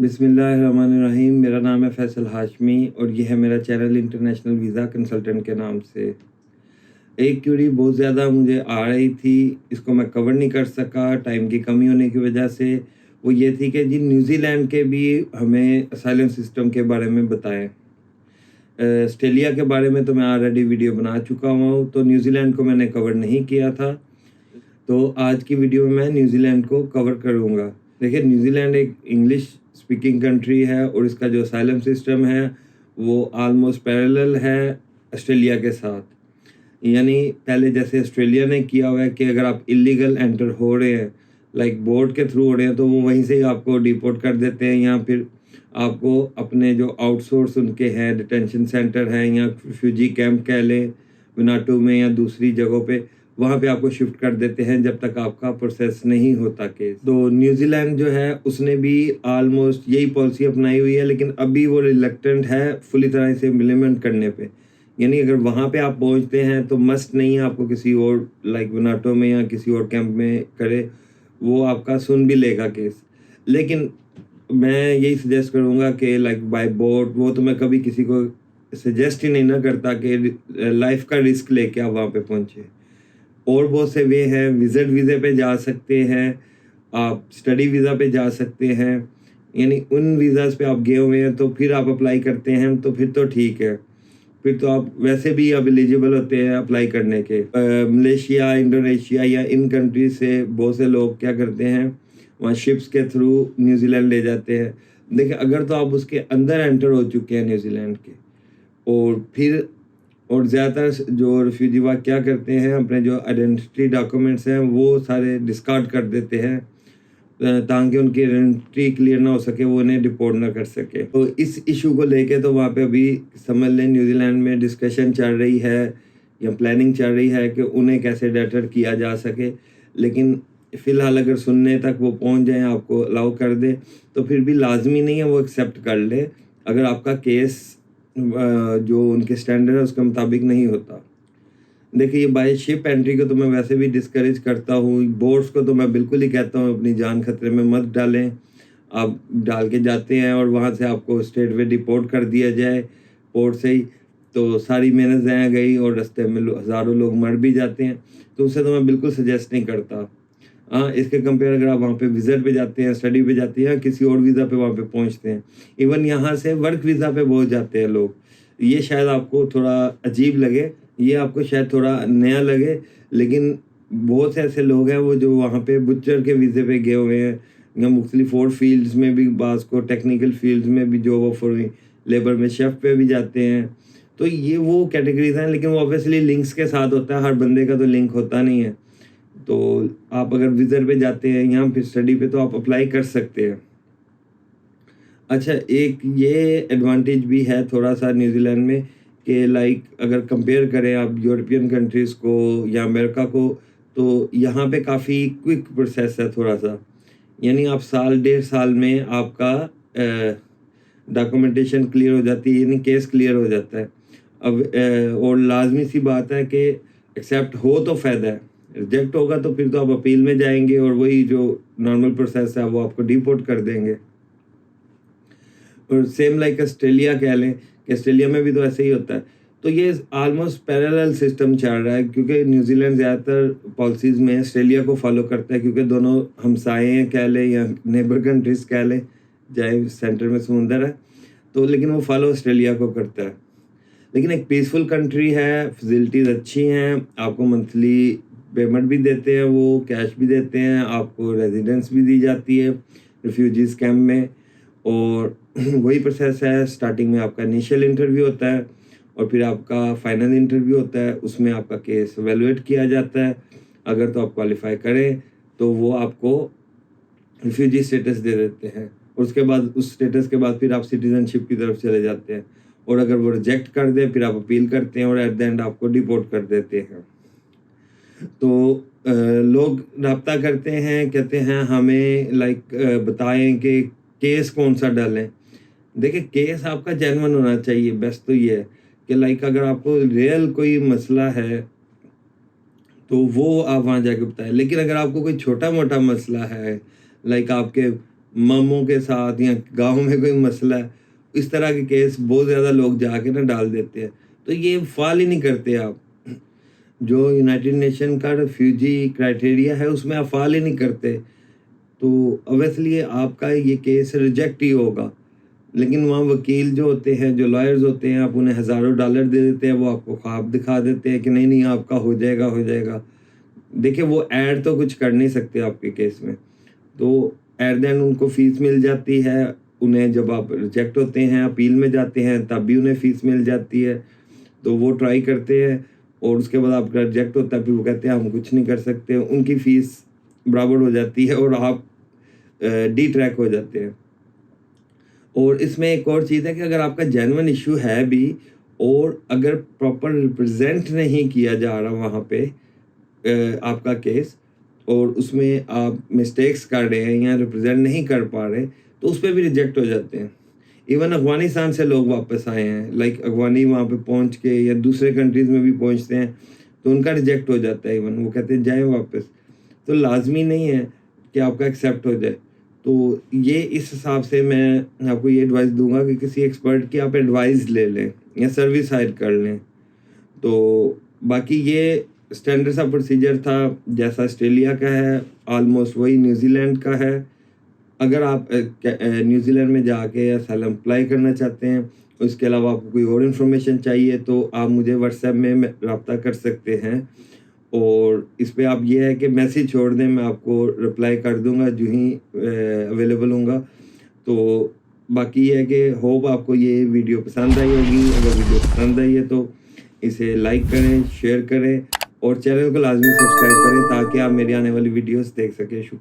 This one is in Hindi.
बिस्मिल्लाहिर्रहमानिर्रहीम। मेरा नाम है फैसल हाशमी और ये है मेरा चैनल इंटरनेशनल वीज़ा कंसल्टेंट के नाम से। एक क्यूरी बहुत ज़्यादा मुझे आ रही थी, इसको मैं कवर नहीं कर सका टाइम की कमी होने की वजह से। वो ये थी कि जी न्यूज़ीलैंड के भी हमें असाइलम सिस्टम के बारे में बताएं। ऑस्ट्रेलिया के बारे में तो मैं ऑलरेडी वीडियो बना चुका हूँ, तो न्यूज़ीलैंड को मैंने कवर नहीं किया था। तो आज की वीडियो में मैं न्यूज़ीलैंड को कवर करूँगा। देखिए, न्यूज़ीलैंड एक इंग्लिश स्पीकिंग कंट्री है और इसका जो असाइलम सिस्टम है वो ऑलमोस्ट पैरेलल है ऑस्ट्रेलिया के साथ। यानी पहले जैसे ऑस्ट्रेलिया ने किया हुआ है कि अगर आप इलीगल एंटर हो रहे हैं, लाइक बोट के थ्रू हो रहे हैं, तो वो वहीं से ही आपको डिपोर्ट कर देते हैं, या फिर आपको अपने जो आउटसोर्स उनके हैं डिटेंशन सेंटर हैं या रिफ्यूजी कैंप कह लें विनाटू में या दूसरी जगहों पे, वहाँ पे आपको शिफ्ट कर देते हैं जब तक आपका प्रोसेस नहीं होता केस। तो न्यूजीलैंड जो है उसने भी ऑलमोस्ट यही पॉलिसी अपनाई हुई है, लेकिन अभी वो रिलक्टेंट है फुली तरह से इम्प्लीमेंट करने पे। यानी अगर वहाँ पे आप पहुँचते हैं तो मस्ट नहीं है आपको किसी और लाइक विनाटो में या किसी और कैंप में करे, वो आपका सुन भी लेगा केस। लेकिन मैं यही सजेस्ट करूँगा कि लाइक बाय बोट, वो तो मैं कभी किसी को सजेस्ट ही नहीं ना करता कि लाइफ का रिस्क लेके आप वहाँ पे पहुँचे। और बहुत से वे हैं, विजिट वीज़े पे जा सकते हैं, आप स्टडी वीज़ा पे जा सकते हैं। यानी उन वीज़ाज़ पे आप गए हुए हैं तो फिर आप अप्लाई करते हैं तो फिर तो ठीक है, फिर तो आप वैसे भी अब एलिजिबल होते हैं अप्लाई करने के। मलेशिया, इंडोनेशिया या इन कंट्री से बहुत से लोग क्या करते हैं, वहाँ शिप्स के थ्रू न्यूजीलैंड ले जाते हैं। देखिए, अगर तो आप उसके अंदर एंटर हो चुके हैं न्यूजीलैंड के, और फिर और ज़्यादातर जो रिफ्यूजी वाग क्या करते हैं, अपने जो आइडेंटिटी डॉक्यूमेंट्स हैं वो सारे डिस्कार्ड कर देते हैं ताकि उनकी आइडेंटिटी क्लियर ना हो सके, वो उन्हें डिपोर्ट ना कर सके। तो इस इशू को लेके तो वहाँ पे अभी समझ लें न्यूजीलैंड में डिस्कशन चल रही है या प्लानिंग चल रही है कि उन्हें कैसे डेटर किया जा सके। लेकिन फ़िलहाल अगर सुनने तक वो पहुँच जाएँ, आपको अलाउ कर दे, तो फिर भी लाजमी नहीं है वो एक्सेप्ट कर ले अगर आपका केस जो उनके स्टैंडर्ड है उसके मुताबिक नहीं होता। देखिए, ये बाय शिप एंट्री को तो मैं वैसे भी डिस्करेज करता हूँ। बोट्स को तो मैं बिल्कुल ही कहता हूँ अपनी जान खतरे में मत डालें। आप डाल के जाते हैं और वहाँ से आपको स्ट्रेट वे डिपोर्ट कर दिया जाए पोर्ट से ही, तो सारी मेहनत ज़ाया गई और रास्ते में हज़ारों लोग मर भी जाते हैं। तो उसे तो मैं बिल्कुल सजेस्ट नहीं करता। हाँ, इसके कंपेयर अगर आप वहाँ पे विज़िट पे जाते हैं, स्टडी पे जाते हैं, किसी और वीज़ा पे वहाँ पे पहुँचते हैं, इवन यहाँ से वर्क वीज़ा पे पहुँच जाते हैं लोग। ये शायद आपको थोड़ा अजीब लगे, ये आपको शायद थोड़ा नया लगे, लेकिन बहुत से ऐसे लोग हैं वो जो वहाँ पे बुच्चर के वीज़े पे गए हुए हैं, या मुख्तलिफ और फील्ड्स में भी, बाज़ को टेक्निकल फील्ड्स में भी जॉब ऑफर हुई, लेबर में शेफ़ पे भी जाते हैं। तो ये वो कैटेगरीज़ हैं, लेकिन वो ऑब्वियसली लिंक्स के साथ होता है, हर बंदे का तो लिंक होता नहीं है। तो आप अगर विज़िट पे जाते हैं या फिर स्टडी पे, तो आप अप्लाई कर सकते हैं। अच्छा, एक ये एडवांटेज भी है थोड़ा-सा न्यूज़ीलैंड में कि लाइक अगर कंपेयर करें आप यूरोपियन कंट्रीज़ को या अमेरिका को, तो यहाँ पे काफ़ी क्विक प्रोसेस है थोड़ा-सा। यानी आप साल, डेढ़ साल में आपका डॉक्यूमेंटेशन क्लियर हो जाती है, यानी केस क्लियर हो जाता है। अब और लाज़मी सी बात है कि एक्सेप्ट हो तो फ़ायदा है, रिजेक्ट होगा तो फिर तो आप अपील में जाएँगे और वही जो नॉर्मल प्रोसेस है वो आपको डिपोर्ट कर देंगे। और सेम लाइक ऑस्ट्रेलिया कह लें कि ऑस्ट्रेलिया में भी तो ऐसे ही होता है। तो ये ऑलमोस्ट पैरेलल सिस्टम चल रहा है, क्योंकि न्यूजीलैंड ज़्यादातर पॉलिसीज़ में ऑस्ट्रेलिया को फॉलो करता है, क्योंकि दोनों हमसाए हैं कह लें या नेबर कंट्रीज़ कह लें, चाहे सेंटर में समुंदर है, तो लेकिन वो फॉलो ऑस्ट्रेलिया को करता है। लेकिन एक पीसफुल कंट्री है, फैसिलिटीज़ अच्छी हैं, आपको मंथली पेमेंट भी देते हैं, वो कैश भी देते हैं, आपको रेजिडेंस भी दी जाती है रिफ्यूजीज़ कैंप में। और वही प्रोसेस है, स्टार्टिंग में आपका इनिशियल इंटरव्यू होता है और फिर आपका फाइनल इंटरव्यू होता है, उसमें आपका केस एवेलुएट किया जाता है। अगर तो आप क्वालिफाई करें तो वो आपको रिफ्यूजी स्टेटस दे देते हैं, और उसके बाद उस स्टेटस के बाद फिर आप सिटीजनशिप की तरफ चले जाते हैं। और अगर वो रिजेक्ट कर दें फिर आप अपील करते हैं और एट द एंड आपको डिपोर्ट कर देते हैं। तो लोग राब्ता करते हैं, कहते हैं हमें लाइक बताएं कि केस कौन सा डालें। देखिए, केस आपका जेन्युइन होना चाहिए, बेस्ट तो ये है कि लाइक अगर आपको रियल कोई मसला है तो वो आप वहाँ जाके बताएं। लेकिन अगर आपको कोई छोटा मोटा मसला है, लाइक आपके मामों के साथ या गाँव में कोई मसला है, इस तरह के केस बहुत ज़्यादा लोग जाके ना डाल देते हैं। तो ये फ़ॉलो ही नहीं करते आप। जो यूनाइटेड नेशन का रेफ्यूजी क्राइटेरिया है उसमें आप फ़ॉलो ही नहीं करते, तो ऑब्वियसली आपका ये केस रिजेक्ट ही होगा। लेकिन वहाँ वकील जो होते हैं, जो लॉयर्स होते हैं, आप उन्हें हज़ारों डॉलर दे देते हैं, वो आपको ख्वाब दिखा देते हैं कि नहीं, नहीं आपका हो जाएगा, हो जाएगा। देखिए वो ऐड तो कुछ कर नहीं सकते आपके केस में, तो एट द एंड उनको फ़ीस मिल जाती है। उन्हें जब आप रिजेक्ट होते हैं, अपील में जाते हैं, तब भी उन्हें फ़ीस मिल जाती है। तो वो ट्राई करते हैं और उसके बाद आपका रिजेक्ट होता है, फिर वो कहते हैं हम कुछ नहीं कर सकते। उनकी फ़ीस बराबर हो जाती है और आप डी ट्रैक हो जाते हैं। और इसमें एक और चीज़ है कि अगर आपका जेन्युइन इश्यू है भी और अगर प्रॉपर रिप्रेजेंट नहीं किया जा रहा वहाँ पे आपका केस, और उसमें आप मिस्टेक्स कर रहे हैं या रिप्रेजेंट नहीं कर पा रहे, तो उस पे भी रिजेक्ट हो जाते हैं। इवन अफ़गानिस्तान से लोग वापस आए हैं, लाइक अफ़गानी वहाँ पे पहुँच के या दूसरे कंट्रीज़ में भी पहुँचते हैं, तो उनका रिजेक्ट हो जाता है। इवन वो कहते हैं जाएँ वापस। तो लाज़मी नहीं है कि आपका एक्सेप्ट हो जाए। तो ये इस हिसाब से मैं आपको ये एडवाइस दूँगा कि किसी एक्सपर्ट की आप एडवाइस ले लें या सर्विस हायर कर लें। तो बाकी ये स्टैंडर्ड सा प्रोसीजर था जैसा ऑस्ट्रेलिया का है, ऑलमोस्ट वही न्यूज़ीलैंड का है। अगर आप न्यूज़ीलैंड में जाके असाइलम अप्लाई करना चाहते हैं, उसके अलावा आपको कोई और इन्फॉर्मेशन चाहिए तो आप मुझे व्हाट्सएप में रब्ता कर सकते हैं। और इस पे आप ये है कि मैसेज छोड़ दें, मैं आपको रिप्लाई कर दूँगा जो ही अवेलेबल होऊँगा। तो बाकी ये है कि होप आपको ये वीडियो पसंद आई होगी। अगर वीडियो पसंद आई है तो इसे लाइक करें, शेयर करें और चैनल को लाज़मी सब्सक्राइब करें ताकि आप मेरी आने वाली वीडियोज़ देख सकें।